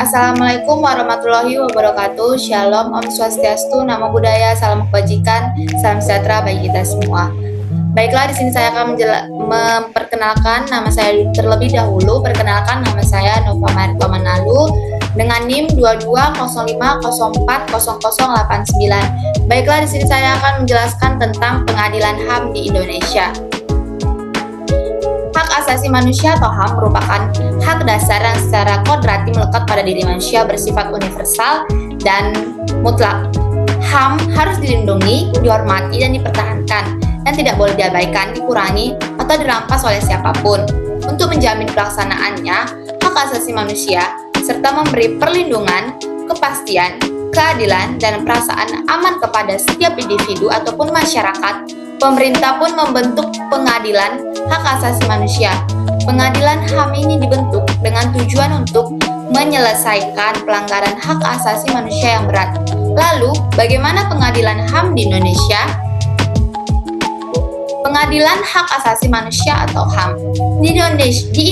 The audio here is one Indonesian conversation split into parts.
Assalamualaikum warahmatullahi wabarakatuh. Shalom, Om Swastiastu, Namo Buddhaya, salam kebajikan, salam sejahtera bagi kita semua. Baiklah, di sini saya akan memperkenalkan nama saya terlebih dahulu. Perkenalkan, nama saya Nova Marito Manalu dengan NIM 2205040089. Baiklah, di sini saya akan menjelaskan tentang pengadilan HAM di Indonesia. Hak asasi manusia atau HAM merupakan hak dasar yang secara kodrati melekat pada diri manusia, bersifat universal dan mutlak. HAM harus dilindungi, dihormati, dan dipertahankan, dan tidak boleh diabaikan, dikurangi, atau dirampas oleh siapapun. Untuk menjamin pelaksanaannya, hak asasi manusia, serta memberi perlindungan, kepastian, keadilan, dan perasaan aman kepada setiap individu ataupun masyarakat, pemerintah pun membentuk pengadilan hak asasi manusia. Pengadilan HAM ini dibentuk dengan tujuan untuk menyelesaikan pelanggaran hak asasi manusia yang berat. Lalu, bagaimana pengadilan HAM di Indonesia? Pengadilan Hak Asasi Manusia atau HAM di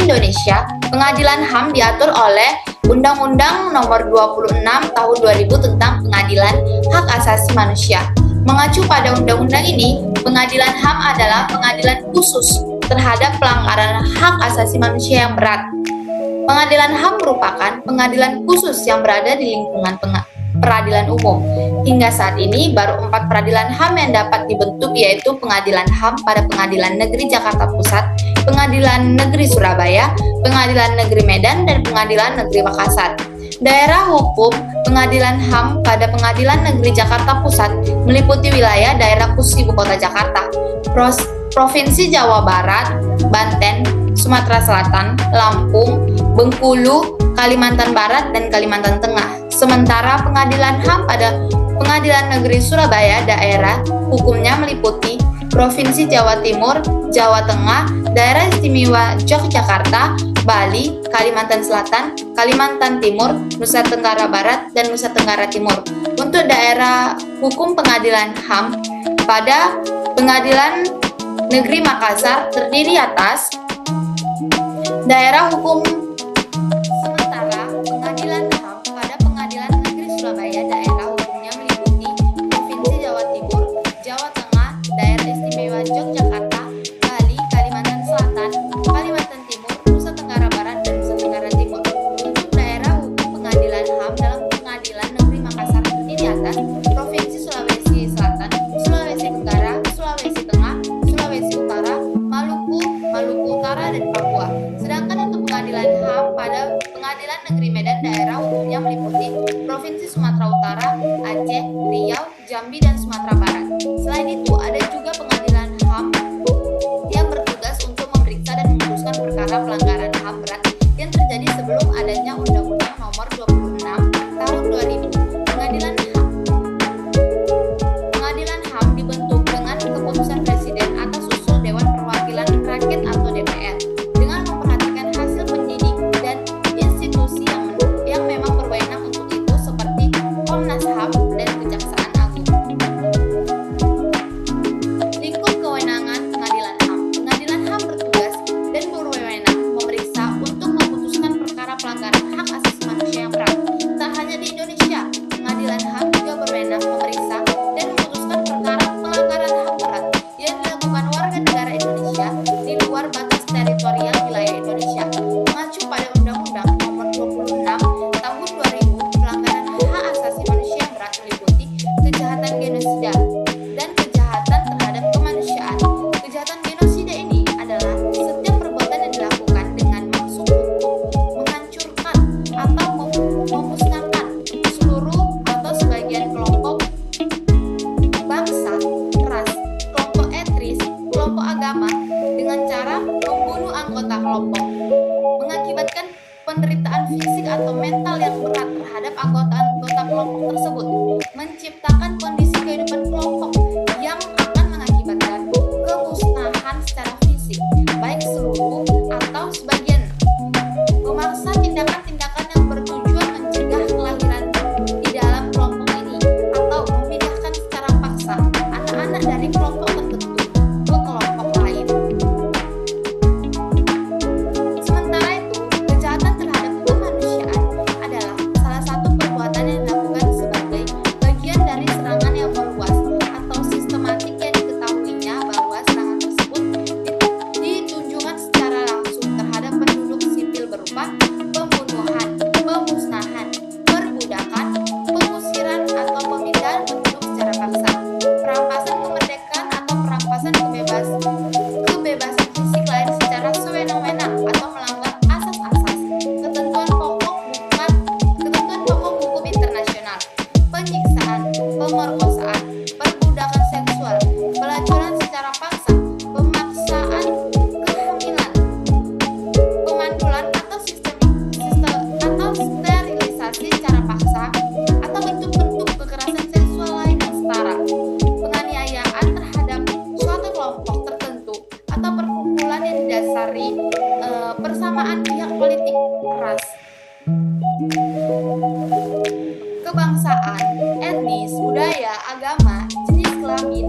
Indonesia, pengadilan HAM diatur oleh Undang-Undang Nomor 26 Tahun 2000 tentang Pengadilan Hak Asasi Manusia. Mengacu pada undang-undang ini, pengadilan HAM adalah pengadilan khusus terhadap pelanggaran hak asasi manusia yang berat. Pengadilan HAM merupakan pengadilan khusus yang berada di lingkungan peradilan umum. Hingga saat ini, baru 4 peradilan HAM yang dapat dibentuk, yaitu Pengadilan HAM pada Pengadilan Negeri Jakarta Pusat, Pengadilan Negeri Surabaya, Pengadilan Negeri Medan, dan Pengadilan Negeri Makassar. Daerah hukum Pengadilan HAM pada Pengadilan Negeri Jakarta Pusat meliputi wilayah daerah khusus Ibu Kota Jakarta, Provinsi Jawa Barat, Banten, Sumatera Selatan, Lampung, Bengkulu, Kalimantan Barat, dan Kalimantan Tengah. Sementara Pengadilan HAM pada Pengadilan Negeri Surabaya daerah hukumnya meliputi Provinsi Jawa Timur, Jawa Tengah, Daerah Istimewa Yogyakarta, Bali, Kalimantan Selatan, Kalimantan Timur, Nusa Tenggara Barat, dan Nusa Tenggara Timur. Untuk daerah hukum pengadilan HAM pada Pengadilan Negeri Makassar terdiri atas daerah hukum. Sementara Pengadilan HAM pada Pengadilan Negeri Surabaya daerah hukumnya meliputi Provinsi Jawa Timur, Jawa Tengah, Daerah Istimewa Yogyakarta, Bali, Kalimantan Selatan, Kalimantan Timur, Nusa Tenggara Barat, dan Nusa Tenggara Timur. Untuk daerah hukum pengadilan HAM dalam Pengadilan Negeri Makassar terdiri atas Provinsi Sulawesi Selatan, Sulawesi Tenggara, Sulawesi Tengah, Sulawesi Utara, Maluku, Maluku Utara, dan Papua. Sedangkan untuk pengadilan HAM pada Pengadilan Negeri Medan daerah hukumnya meliputi Provinsi Sumatera Utara, Aceh, Riau, Jambi, dan Sumatera Barat. Selain itu, ada juga pengadilan HAM yang bertugas untuk memeriksa dan memutuskan perkara pelanggaran HAM berat yang terjadi sebelum adanya Undang-Undang Nomor 26 Tahun 2000. Pengadilan HAM dibentuk dengan keputusan Presiden atas usul Dewan Perwakilan Rakyat atau DPR dengan memperhatikan hasil penyidik dan institusi yang memang berwenang untuk itu seperti Komnas HAM dan Kejaksaan Agung. Lingkup kewenangan Pengadilan HAM. Pengadilan HAM bertugas dan berwenang memeriksa untuk memutuskan perkara pelanggaran hak asasi manusia yang berat. Tak hanya di Indonesia, Pengadilan HAM juga berwenang memeriksa dan memutuskan perkara pelanggaran HAM berat yang dilakukan warga negara Indonesia di luar batas teritorial wilayah Indonesia. Mengacu pada Undang-Undang Nomor 26 Tahun 2000, pelanggaran hak asasi manusia yang berat meliputi kejahatan genosida dan kejahatan terhadap kemanusiaan. Kejahatan genosida ini adalah setiap perbuatan yang dilakukan dengan maksud untuk menghancurkan atau memusnahkan seluruh atau sebagian kelompok bangsa, ras, kelompok etnis, kelompok agama dengan cara membunuh anggota kelompok, mengakibatkan penderitaan fisik atau mental yang berat terhadap anggota-anggota kelompok tersebut, menciptakan kondisi kehidupan kelompok yang akan mengakibatkan kemusnahan secara fisik, baik seluruh atau sebagian, memaksa tindakan-tindakan yang bertujuan mencegah kelahiran di dalam kelompok ini, atau memindahkan secara paksa anak-anak dari kelompok tertentu ke kelompok lain. Sementara itu, kejahatan terhadap kemanusiaan adalah perbudakan seksual, pelacuran secara paksa, pemaksaan kehamilan, pemandulan atau atau sterilisasi secara paksa, atau bentuk-bentuk kekerasan seksual lain yang setara, penganiayaan terhadap suatu kelompok tertentu atau perkumpulan yang didasari persamaan pihak politik, ras, kebangsaan, etnis, budaya, agama, jenis kelamin,